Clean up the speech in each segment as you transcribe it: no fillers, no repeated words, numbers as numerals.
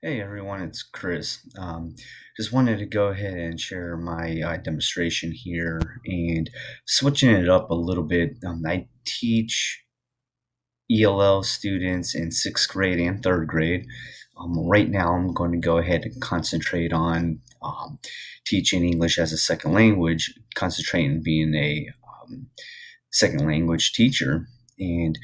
Hey everyone, it's Chris. Just wanted to go ahead and share my demonstration here and switching it up a little bit. I teach ELL students in sixth grade and third grade. Right now, I'm going to go ahead and concentrate on teaching English as a second language, concentrating being a second language teacher. And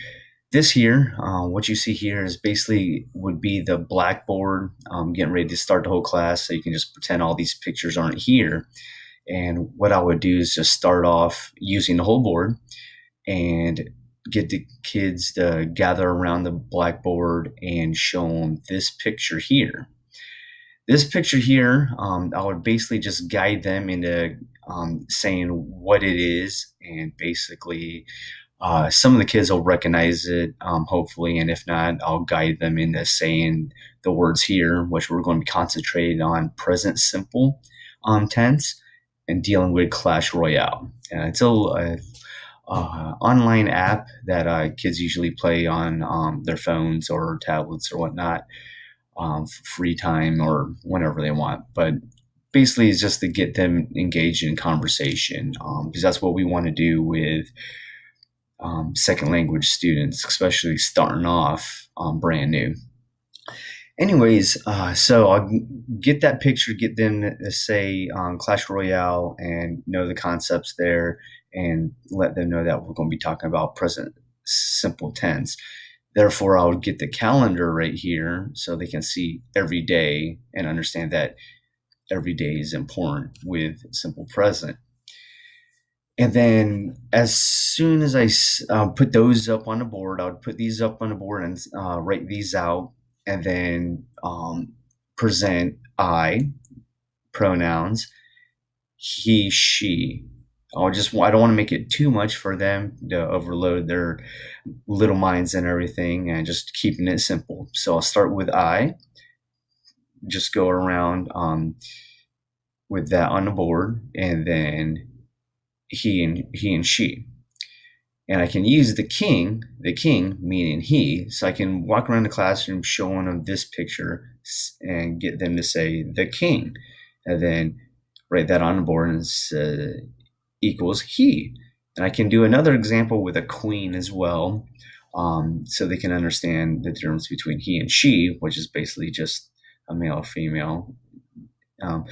this here, what you see here is basically would be the blackboard, getting ready to start the whole class. So you can just pretend all these pictures aren't here. And what I would do is just start off using the whole board and get the kids to gather around the blackboard and show them this picture here. This picture here, I would basically just guide them into saying what it is, and basically some of the kids will recognize it, hopefully, and if not, I'll guide them into saying the words here, which we're going to be concentrating on present simple tense and dealing with Clash Royale. It's a online app that kids usually play on their phones or tablets or whatnot, for free time or whenever they want. But basically, it's just to get them engaged in conversation, because that's what we want to do with second language students, especially starting off brand new. Anyways, so I'll get that picture, get them to say Clash Royale and know the concepts there, and let them know that we're going to be talking about present simple tense. Therefore, I would get the calendar right here so they can see every day and understand that every day is important with simple present. And then as soon as I put those up on the board, I would put these up on the board and write these out, and then present I pronouns, he, she. I don't want to make it too much for them to overload their little minds and everything, and just keeping it simple. So I'll start with I, just go around with that on the board, and then he and she. And I can use the king meaning he, so I can walk around the classroom showing them this picture and get them to say the king, and then write that on the board and equals he. And I can do another example with a queen as well, so they can understand the difference between he and she, which is basically just a male or female. And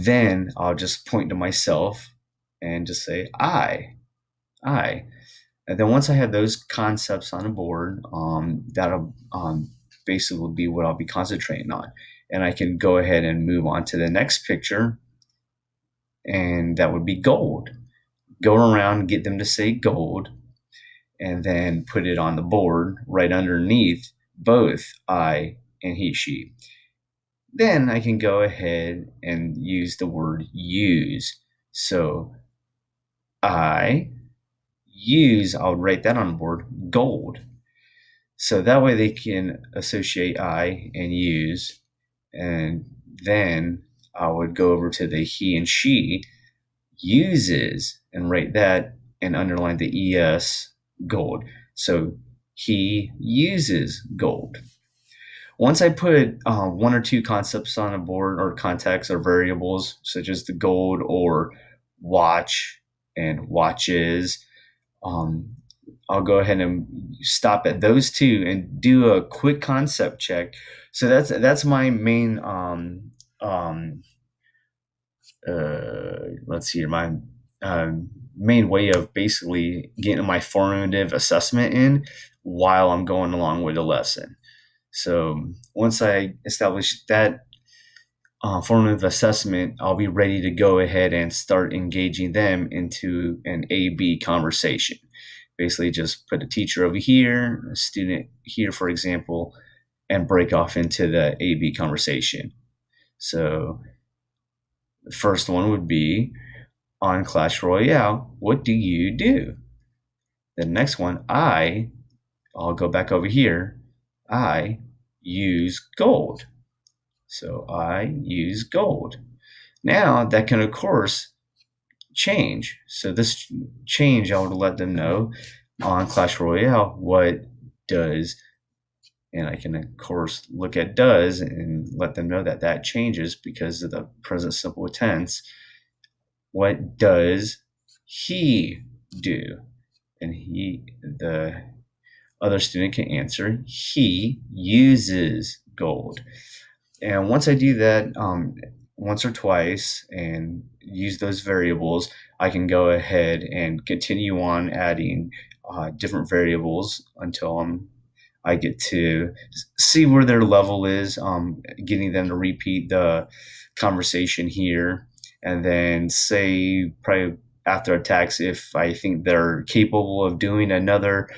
then I'll just point to myself and just say I. And then once I have those concepts on a board, that'll basically be what I'll be concentrating on. And I can go ahead and move on to the next picture, and that would be gold. Go around, get them to say gold, and then put it on the board right underneath both I and he, she. Then I can go ahead and use the word use. So I use, I'll write that on the board, gold. So that way they can associate I and use. And then I would go over to the he and she uses and write that and underline the ES, gold. So he uses gold. Once I put one or two concepts on a board, or contexts or variables, such as the gold or watch and watches, um, I'll go ahead and stop at those two and do a quick concept check. So that's my main let's see here, my main way of basically getting my formative assessment in while I'm going along with the lesson. So once I establish that formative assessment, I'll be ready to go ahead and start engaging them into an A-B conversation. Basically, just put a teacher over here, a student here, for example, and break off into the A-B conversation. So the first one would be, on Clash Royale, what do you do? The next one, I'll go back over here. I use gold. So I use gold. Now that can, of course, change. So this change, I would let them know on Clash Royale what does, and I can, of course, look at does and and let them know that that changes because of the present simple tense. What does he do? And the other student can answer, he uses gold. And once I do that once or twice and use those variables, I can go ahead and continue on adding different variables until I get to see where their level is, getting them to repeat the conversation here, and then say probably after a tax, if I think they're capable of doing another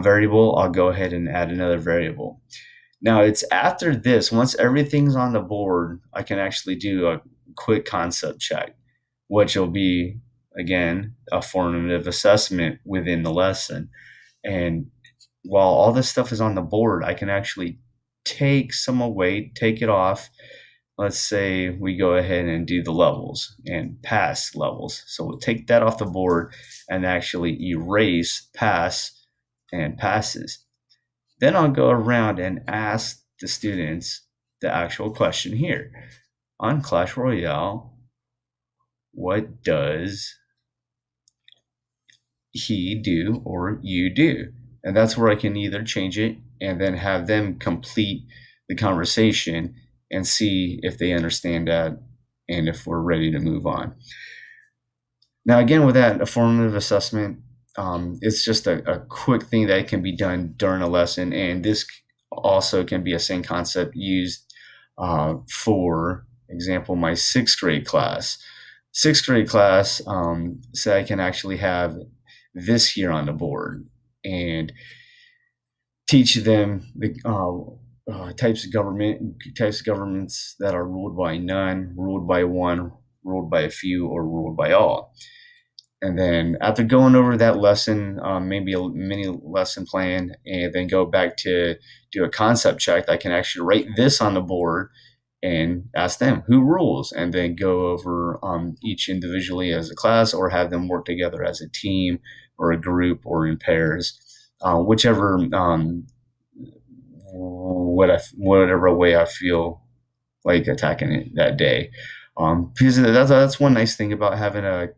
variable, I'll go ahead and add another variable. Now it's after this, once everything's on the board, I can actually do a quick concept check, which will be, again, a formative assessment within the lesson. And while all this stuff is on the board, I can actually take some away, take it off. Let's say we go ahead and do the levels and pass levels. So we'll take that off the board and actually erase pass and passes. Then I'll go around and ask the students the actual question here. On Clash Royale, what does he do or you do? And that's where I can either change it and then have them complete the conversation and see if they understand that and if we're ready to move on. Now, again, with that, a formative assessment, it's just a quick thing that can be done during a lesson. And this also can be a same concept used for example, my sixth grade class. Sixth grade class, say I can actually have this here on the board and teach them the types of governments that are ruled by none, ruled by one, ruled by a few, or ruled by all. And then after going over that lesson, maybe a mini lesson plan, and then go back to do a concept check, I can actually write this on the board and ask them who rules, and then go over each individually as a class, or have them work together as a team or a group or in pairs, whichever whatever way I feel like attacking it that day. Because that's one nice thing about having a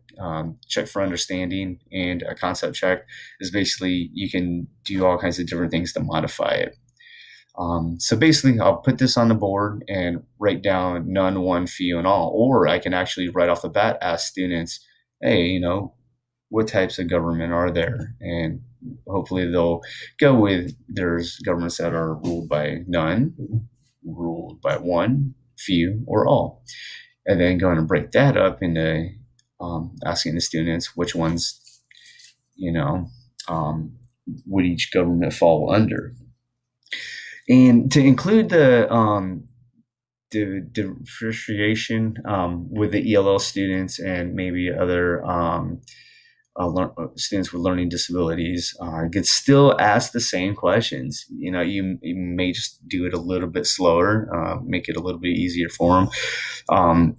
check for understanding and a concept check is basically you can do all kinds of different things to modify it. So basically, I'll put this on the board and write down none, one, few, and all. Or I can actually right off the bat ask students, hey, what types of government are there? And hopefully they'll go with there's governments that are ruled by none, ruled by one, few, or all. And then going to break that up into asking the students which ones, would each government fall under. And to include the differentiation with the ELL students and maybe other students with learning disabilities, could still ask the same questions. You may just do it a little bit slower, make it a little bit easier for them.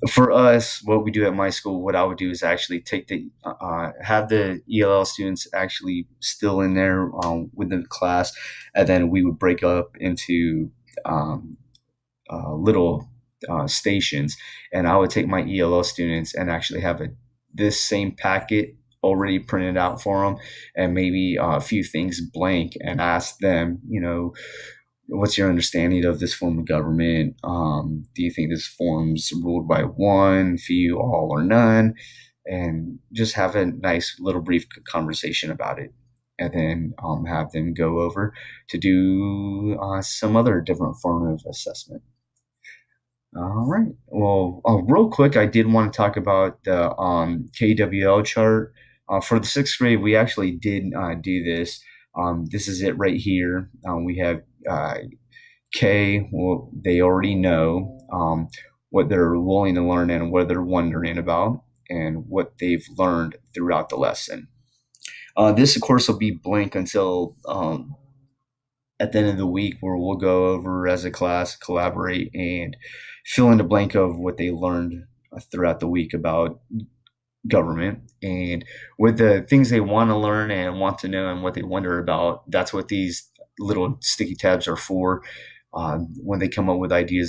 For us, what we do at my school, what I would do is actually have the ELL students actually still in there within the class, and then we would break up into little stations, and I would take my ELL students and actually have this same packet already printed out for them, and maybe a few things blank, and ask them, what's your understanding of this form of government? Do you think this form's ruled by one, few, all, or none? And just have a nice little brief conversation about it, and then have them go over to do some other different form of assessment. All right. Well, real quick, I did want to talk about the KWL chart. For the sixth grade, we actually did do this. This is it right here. We have K. Well, they already know what they're willing to learn and what they're wondering about and what they've learned throughout the lesson. This, of course, will be blank until at the end of the week, where we'll go over as a class, collaborate, and fill in the blank of what they learned throughout the week about government, and with the things they want to learn and want to know and what they wonder about. That's what these little sticky tabs are for, when they come up with ideas